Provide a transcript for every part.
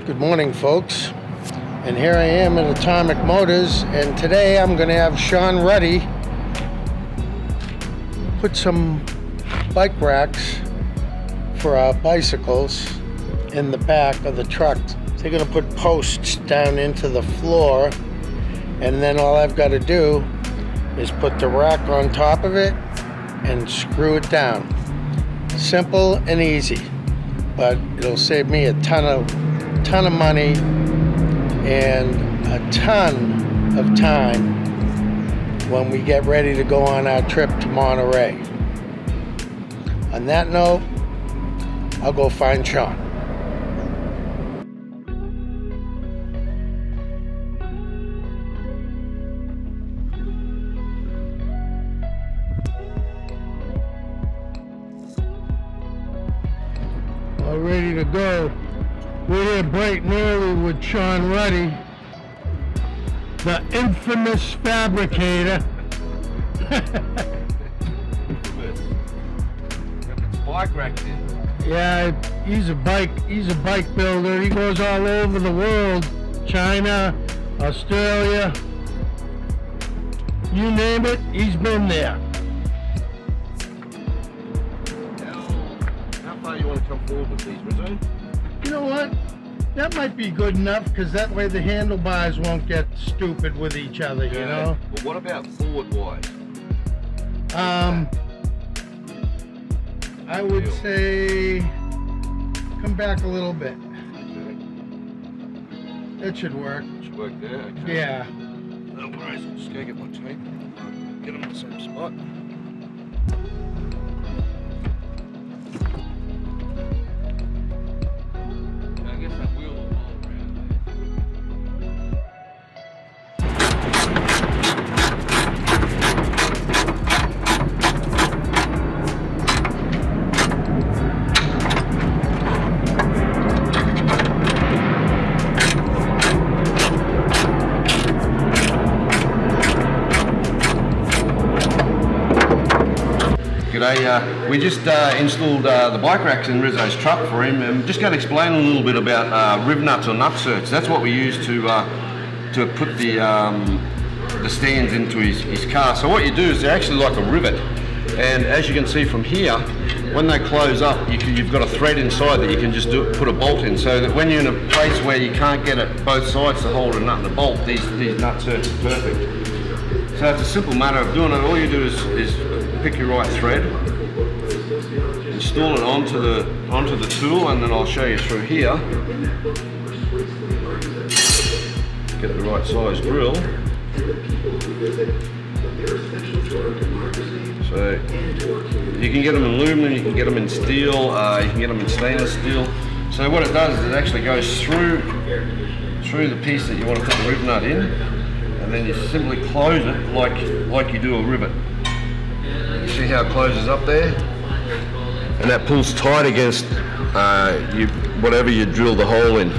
Good morning, folks, and here I am at Atomic Motors, and today I'm going to have Sean Ruddy put some bike racks for our bicycles in the back of the truck. They're going to put posts down into the floor, and then all I've got to do is put the rack on top of it and screw it down. Simple and easy, but it'll save me a ton of money and a ton of time when we get ready to go on our trip to Monterey. On that note, I'll go find Sean. All ready to go. We're here bright and early with Sean Ruddy, the infamous fabricator. Bike racks in. Yeah, he's a bike builder. He goes all over the world. China, Australia, you name it, he's been there. How far you want to come forward with these, Rizzo? You know what? That might be good enough, because that way the handlebars won't get stupid with each other, you know? But what about forward-wise? I would say come back a little bit. Okay. That should work. Should work there, okay. Yeah. No worries, I'm just going to get my tape. Get them in the same spot. I guess that wheel will roll around G'day, we just installed the bike racks in Rizzo's truck for him. I'm just going to explain a little bit about rivnuts or nut certs. That's what we use to put the stands into his car. So what you do is they're actually like a rivet, and as you can see from here, when they close up, you've got a thread inside that you can just put a bolt in, so that when you're in a place where you can't get it both sides to hold a nut and a bolt, these nut certs are perfect. So it's a simple matter of doing it. All you do is pick your right thread, install it onto the tool, and then I'll show you through here. Get the right size drill. So you can get them in aluminum, you can get them in steel, you can get them in stainless steel. So what it does is it actually goes through the piece that you want to put the rivnut in, and then you simply close it like you do a rivet. You see how it closes up there? And that pulls tight against whatever you drill the hole in.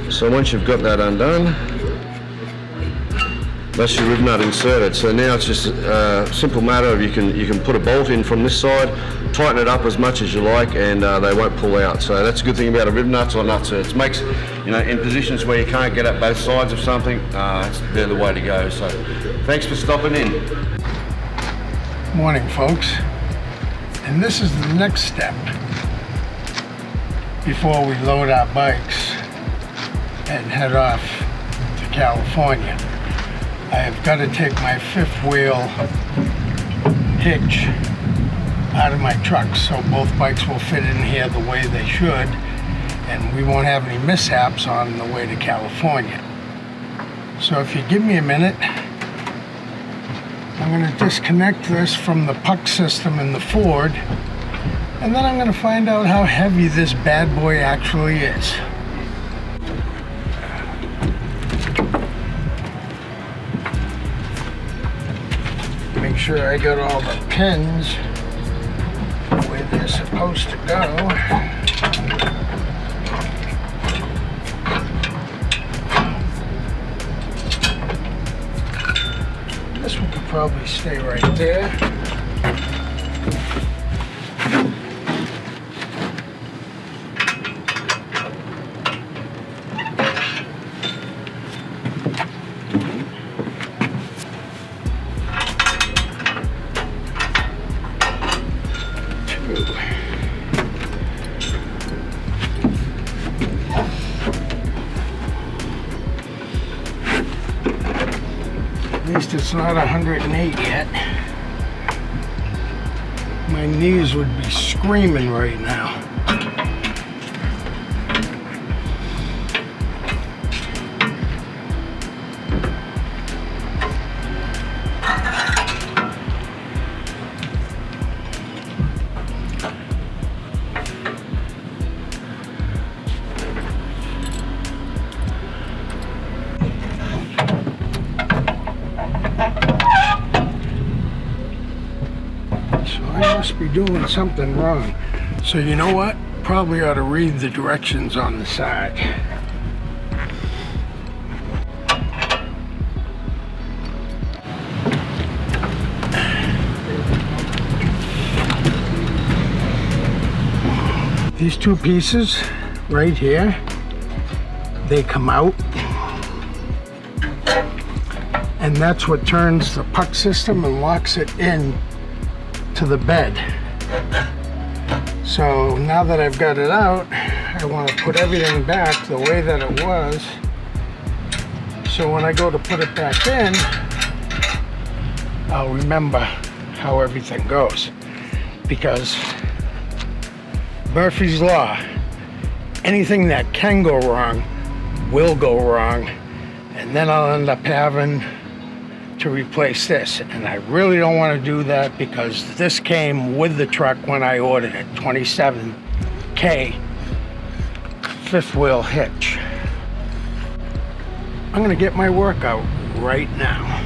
So once you've got that undone, that's your rivnut inserted. So now it's just a simple matter of you can put a bolt in from this side, tighten it up as much as you like, and they won't pull out. So that's a good thing about a rivnut or nut cert. It makes, in positions where you can't get at both sides of something, they're the way to go. So thanks for stopping in. Morning, folks. And this is the next step before we load our bikes and head off to California. I've got to take my fifth wheel hitch out of my truck so both bikes will fit in here the way they should, and we won't have any mishaps on the way to California. So if you give me a minute, I'm going to disconnect this from the puck system in the Ford, and then I'm going to find out how heavy this bad boy actually is. Make sure I got all the pins where they're supposed to go. This one could probably stay right there. do. At least it's not 108 yet. My knees would be screaming right now. Must be doing something wrong. So you know what? Probably ought to read the directions on the side. These two pieces right here, they come out, and that's what turns the puck system and locks it in to the bed. So now that I've got it out, I want to put everything back the way that it was, so when I go to put it back in, I'll remember how everything goes. Because Murphy's Law, anything that can go wrong will go wrong, and then I'll end up having to replace this, and I really don't want to do that because this came with the truck when I ordered it. 27K fifth wheel hitch. I'm gonna get my workout right now.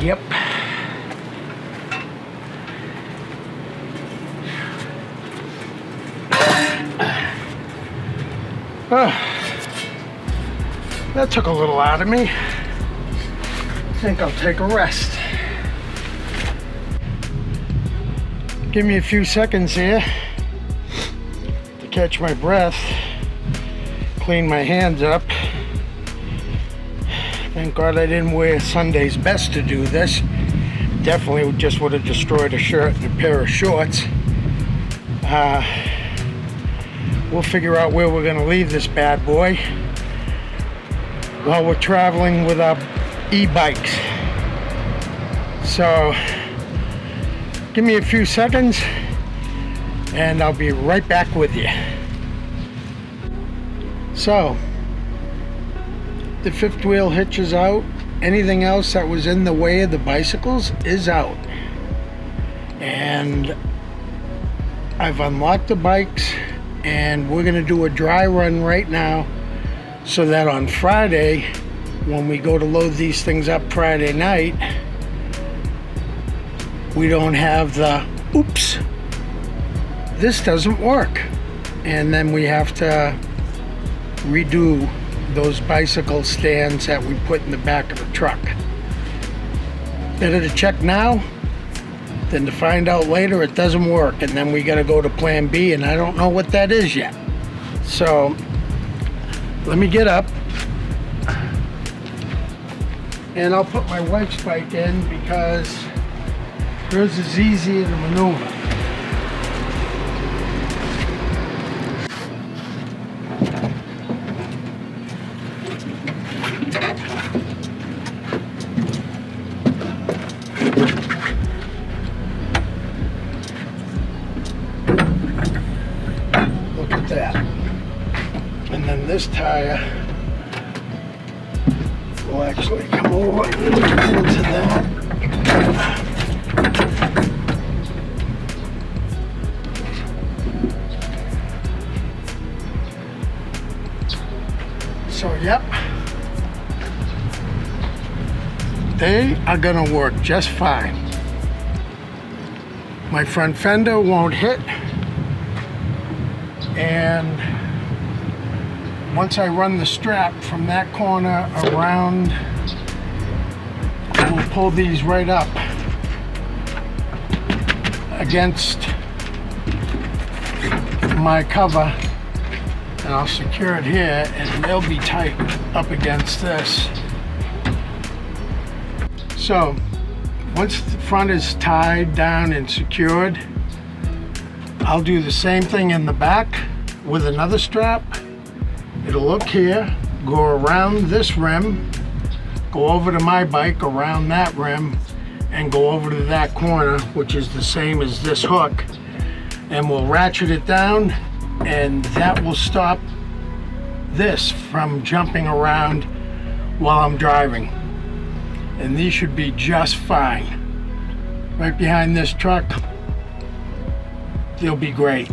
Yep. That took a little out of me. I think I'll take a rest. Give me a few seconds here to catch my breath, clean my hands up. Thank God I didn't wear Sunday's best to do this. Definitely just would have destroyed a shirt and a pair of shorts. We'll figure out where we're gonna leave this bad boy while we're traveling with our e-bikes. So, give me a few seconds and I'll be right back with you. So, the fifth wheel hitch is out. Anything else that was in the way of the bicycles is out. And I've unlocked the bikes and we're gonna do a dry run right now so that on Friday, when we go to load these things up Friday night, we don't have the, oops, this doesn't work. And then we have to redo those bicycle stands that we put in the back of the truck. Better to check now than to find out later it doesn't work, and then we gotta go to plan B, and I don't know what that is yet. So let me get up and I'll put my wife's bike in because hers is easier to maneuver. Look at that. And then this tire will actually come over into that. So, yep, they are gonna work just fine. My front fender won't hit, and once I run the strap from that corner around we'll pull these right up against my cover, and I'll secure it here, and they'll be tight up against this. So once the front is tied down and secured, I'll do the same thing in the back with another strap. It'll look here, go around this rim, go over to my bike, around that rim, and go over to that corner, which is the same as this hook, and we'll ratchet it down, and that will stop this from jumping around while I'm driving. And these should be just fine. Right behind this truck, they'll be great.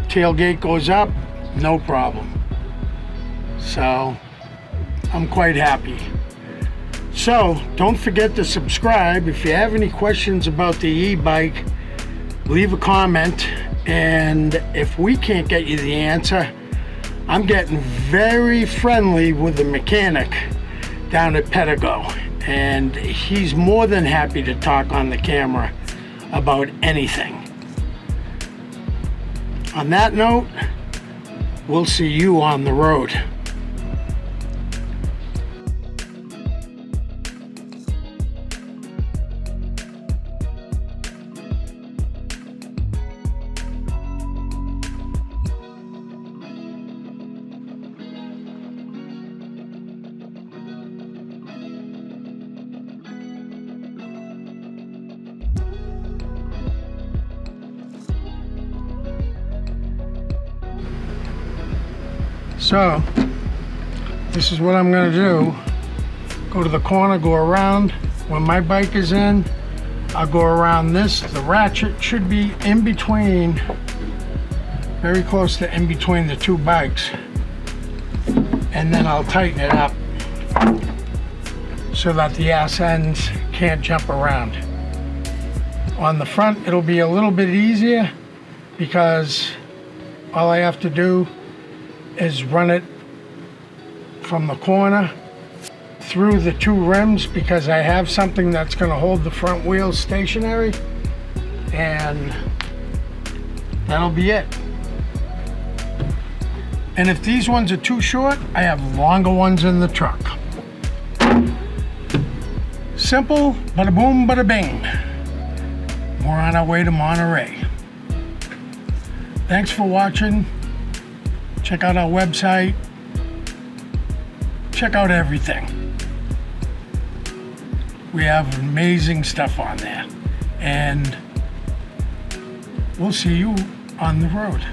Tailgate goes up, no problem. So I'm quite happy. So don't forget to subscribe. If you have any questions about the e-bike, leave a comment, and if we can't get you the answer, I'm getting very friendly with the mechanic down at Pedigo, and he's more than happy to talk on the camera about anything. On that note, we'll see you on the road. So this is what I'm going to do. Go to the corner, go around. When my bike is in, I'll go around this. The ratchet should be in between, very close to in between the two bikes. And then I'll tighten it up so that the ass ends can't jump around. On the front, it'll be a little bit easier because all I have to do is run it from the corner through the two rims, because I have something that's going to hold the front wheels stationary, and that'll be it. And if these ones are too short, I have longer ones in the truck. Simple, bada boom, bada bing. We're on our way to Monterey. Thanks for watching. Check out our website. Check out everything. We have amazing stuff on there. And we'll see you on the road.